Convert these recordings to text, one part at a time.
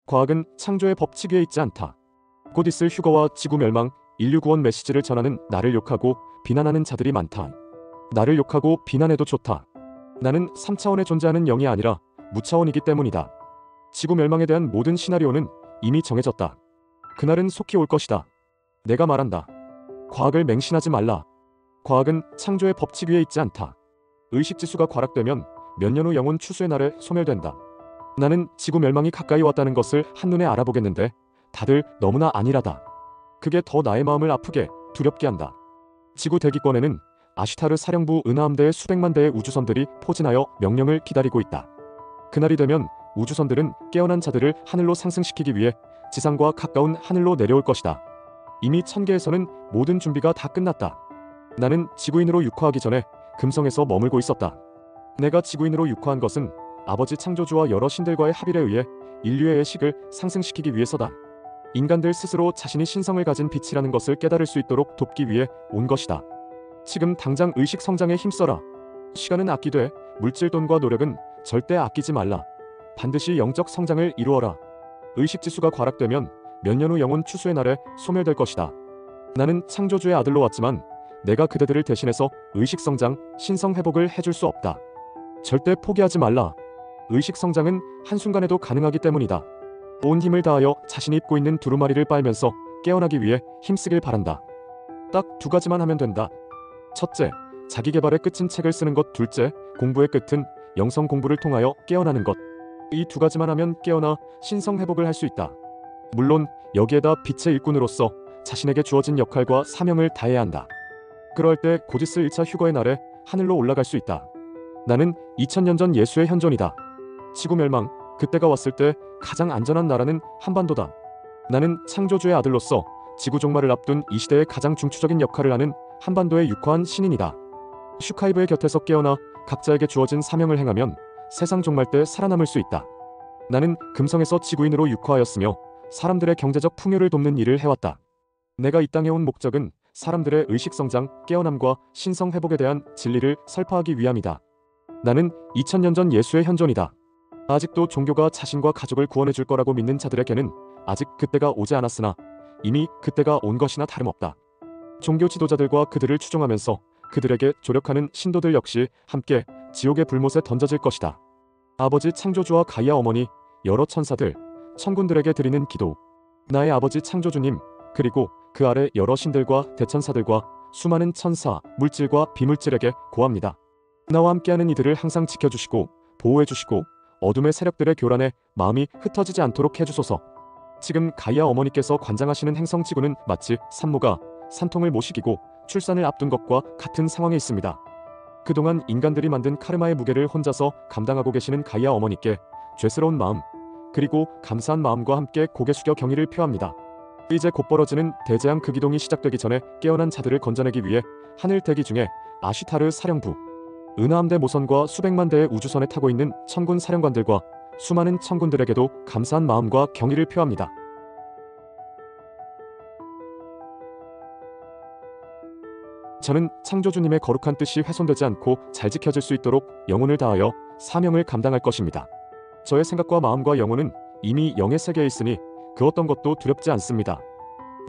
과학은 창조의 법칙 위에 있지 않다. 곧 있을 휴거와 지구 멸망, 인류 구원 메시지를 전하는 나를 욕하고 비난하는 자들이 많다. 나를 욕하고 비난해도 좋다. 나는 3차원에 존재하는 영이 아니라 무차원이기 때문이다. 지구 멸망에 대한 모든 시나리오는 이미 정해졌다. 그날은 속히 올 것이다. 내가 말한다. 과학을 맹신하지 말라. 과학은 창조의 법칙 위에 있지 않다. 의식지수가 과락되면 몇 년 후 영혼 추수의 날에 소멸된다. 나는 지구 멸망이 가까이 왔다는 것을 한눈에 알아보겠는데 다들 너무나 안일하다. 그게 더 나의 마음을 아프게 두렵게 한다. 지구 대기권에는 아슈타르 사령부 은하함대의 수백만 대의 우주선들이 포진하여 명령을 기다리고 있다. 그날이 되면 우주선들은 깨어난 자들을 하늘로 상승시키기 위해 지상과 가까운 하늘로 내려올 것이다. 이미 천계에서는 모든 준비가 다 끝났다. 나는 지구인으로 육화하기 전에 금성에서 머물고 있었다. 내가 지구인으로 육화한 것은 아버지 창조주와 여러 신들과의 합의에 의해 인류의 의식을 상승시키기 위해서다. 인간들 스스로 자신이 신성을 가진 빛이라는 것을 깨달을 수 있도록 돕기 위해 온 것이다. 지금 당장 의식 성장에 힘써라. 시간은 아끼되 물질 돈과 노력은 절대 아끼지 말라. 반드시 영적 성장을 이루어라. 의식 지수가 과락되면 몇 년 후 영혼 추수의 날에 소멸될 것이다. 나는 창조주의 아들로 왔지만 내가 그대들을 대신해서 의식 성장, 신성 회복을 해줄 수 없다. 절대 포기하지 말라. 의식 성장은 한순간에도 가능하기 때문이다. 온 힘을 다하여 자신이 입고 있는 두루마리를 빨면서 깨어나기 위해 힘쓰길 바란다. 딱 두 가지만 하면 된다. 첫째, 자기개발의 끝인 책을 쓰는 것. 둘째, 공부의 끝은 영성 공부를 통하여 깨어나는 것. 이 두 가지만 하면 깨어나 신성 회복을 할 수 있다. 물론 여기에다 빛의 일꾼으로서 자신에게 주어진 역할과 사명을 다해야 한다. 그럴 때 곧 있을 1차 휴거의 날에 하늘로 올라갈 수 있다. 나는 2000년 전 예수의 현존이다. 지구 멸망, 그때가 왔을 때 가장 안전한 나라는 한반도다. 나는 창조주의 아들로서 지구 종말을 앞둔 이 시대의 가장 중추적인 역할을 하는 한반도에 육화한 신인이다. 슈카이브의 곁에서 깨어나 각자에게 주어진 사명을 행하면 세상 종말 때 살아남을 수 있다. 나는 금성에서 지구인으로 육화하였으며 사람들의 경제적 풍요를 돕는 일을 해왔다. 내가 이 땅에 온 목적은 사람들의 의식성장, 깨어남과 신성 회복에 대한 진리를 설파하기 위함이다. 나는 2000년 전 예수의 현존이다. 아직도 종교가 자신과 가족을 구원해 줄 거라고 믿는 자들에게는 아직 그때가 오지 않았으나 이미 그때가 온 것이나 다름없다. 종교 지도자들과 그들을 추종하면서 그들에게 조력하는 신도들 역시 함께 지옥의 불못에 던져질 것이다. 아버지 창조주와 가이아 어머니, 여러 천사들, 천군들에게 드리는 기도, 나의 아버지 창조주님, 그리고 그 아래 여러 신들과 대천사들과 수많은 천사, 물질과 비물질에게 고합니다. 나와 함께하는 이들을 항상 지켜주시고 보호해주시고 어둠의 세력들의 교란에 마음이 흩어지지 않도록 해주소서. 지금 가이아 어머니께서 관장하시는 행성 지구는 마치 산모가 산통을 못 이기고 출산을 앞둔 것과 같은 상황에 있습니다. 그동안 인간들이 만든 카르마의 무게를 혼자서 감당하고 계시는 가이아 어머니께 죄스러운 마음 그리고 감사한 마음과 함께 고개 숙여 경의를 표합니다. 이제 곧 벌어지는 대재앙 그 기동이 시작되기 전에 깨어난 자들을 건져내기 위해 하늘 대기 중에 아슈타르 사령부, 은하함대 모선과 수백만 대의 우주선에 타고 있는 천군 사령관들과 수많은 천군들에게도 감사한 마음과 경의를 표합니다. 저는 창조주님의 거룩한 뜻이 훼손되지 않고 잘 지켜질 수 있도록 영혼을 다하여 사명을 감당할 것입니다. 저의 생각과 마음과 영혼은 이미 영의 세계에 있으니 그 어떤 것도 두렵지 않습니다.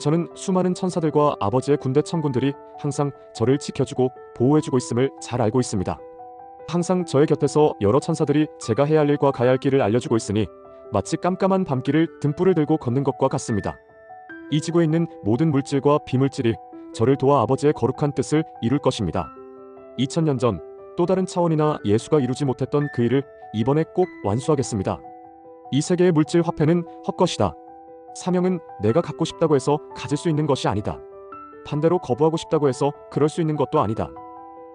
저는 수많은 천사들과 아버지의 군대 천군들이 항상 저를 지켜주고 보호해주고 있음을 잘 알고 있습니다. 항상 저의 곁에서 여러 천사들이 제가 해야 할 일과 가야 할 길을 알려주고 있으니 마치 깜깜한 밤길을 등불을 들고 걷는 것과 같습니다. 이 지구에 있는 모든 물질과 비물질이 저를 도와 아버지의 거룩한 뜻을 이룰 것입니다. 2000년 전 또 다른 차원이나 예수가 이루지 못했던 그 일을 이번에 꼭 완수하겠습니다. 이 세계의 물질 화폐는 헛것이다. 사명은 내가 갖고 싶다고 해서 가질 수 있는 것이 아니다. 반대로 거부하고 싶다고 해서 그럴 수 있는 것도 아니다.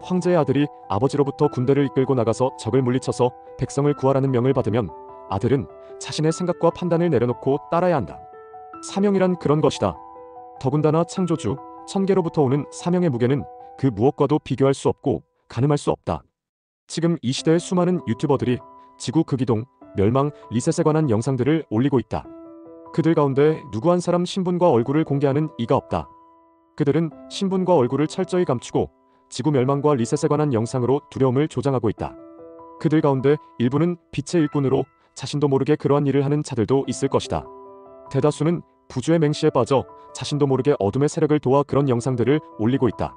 황제의 아들이 아버지로부터 군대를 이끌고 나가서 적을 물리쳐서 백성을 구하라는 명을 받으면 아들은 자신의 생각과 판단을 내려놓고 따라야 한다. 사명이란 그런 것이다. 더군다나 창조주, 천계로부터 오는 사명의 무게는 그 무엇과도 비교할 수 없고 가늠할 수 없다. 지금 이 시대의 수많은 유튜버들이 지구 극이동, 멸망, 리셋에 관한 영상들을 올리고 있다. 그들 가운데 누구 한 사람 신분과 얼굴을 공개하는 이가 없다. 그들은 신분과 얼굴을 철저히 감추고 지구 멸망과 리셋에 관한 영상으로 두려움을 조장하고 있다. 그들 가운데 일부는 빛의 일꾼으로 자신도 모르게 그러한 일을 하는 자들도 있을 것이다. 대다수는 부주의 맹시에 빠져 자신도 모르게 어둠의 세력을 도와 그런 영상들을 올리고 있다.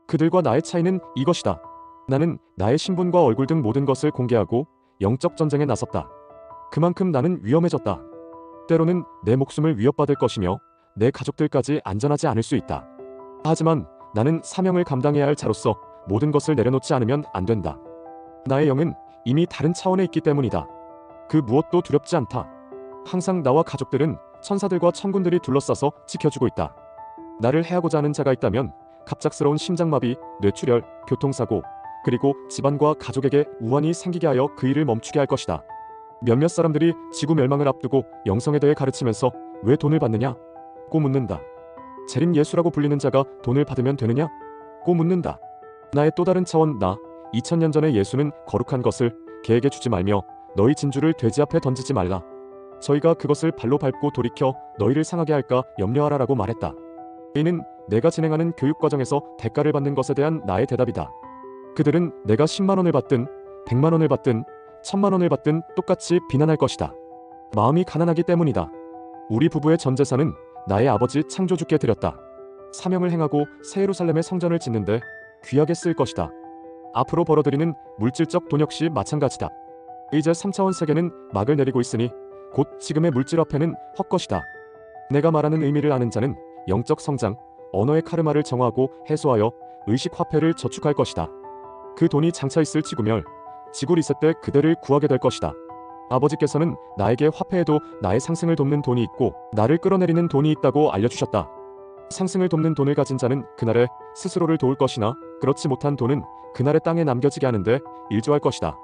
그들과 나의 차이는 이것이다. 나는 나의 신분과 얼굴 등 모든 것을 공개하고 영적 전쟁에 나섰다. 그만큼 나는 위험해졌다. 때로는 내 목숨을 위협받을 것이며 내 가족들까지 안전하지 않을 수 있다. 하지만 나는 사명을 감당해야 할 자로서 모든 것을 내려놓지 않으면 안 된다. 나의 영은 이미 다른 차원에 있기 때문이다. 그 무엇도 두렵지 않다. 항상 나와 가족들은 천사들과 천군들이 둘러싸서 지켜주고 있다. 나를 해하고자 하는 자가 있다면 갑작스러운 심장마비, 뇌출혈, 교통사고, 그리고 집안과 가족에게 우환이 생기게 하여 그 일을 멈추게 할 것이다. 몇몇 사람들이 지구 멸망을 앞두고 영성에 대해 가르치면서 왜 돈을 받느냐? 고 묻는다. 재림 예수라고 불리는 자가 돈을 받으면 되느냐? 고 묻는다. 나의 또 다른 차원 나 2000년 전의 예수는 거룩한 것을 개에게 주지 말며 너희 진주를 돼지 앞에 던지지 말라. 저희가 그것을 발로 밟고 돌이켜 너희를 상하게 할까 염려하라라고 말했다. 이는 내가 진행하는 교육과정에서 대가를 받는 것에 대한 나의 대답이다. 그들은 내가 10만 원을 받든 100만 원을 받든 1000만 원을 받든 똑같이 비난할 것이다. 마음이 가난하기 때문이다. 우리 부부의 전 재산은 나의 아버지 창조주께 드렸다. 사명을 행하고 새 예루살렘의 성전을 짓는데 귀하게 쓸 것이다. 앞으로 벌어들이는 물질적 돈 역시 마찬가지다. 이제 3차원 세계는 막을 내리고 있으니 곧 지금의 물질 화폐는 헛것이다. 내가 말하는 의미를 아는 자는 영적 성장, 언어의 카르마를 정화하고 해소하여 의식 화폐를 저축할 것이다. 그 돈이 장차 있을 지구멸, 지구 리셋 때 그대를 구하게 될 것이다. 아버지께서는 나에게 화폐에도 나의 상승을 돕는 돈이 있고 나를 끌어내리는 돈이 있다고 알려주셨다. 상승을 돕는 돈을 가진 자는 그날에 스스로를 도울 것이나 그렇지 못한 돈은 그날의 땅에 남겨지게 하는데 일조할 것이다.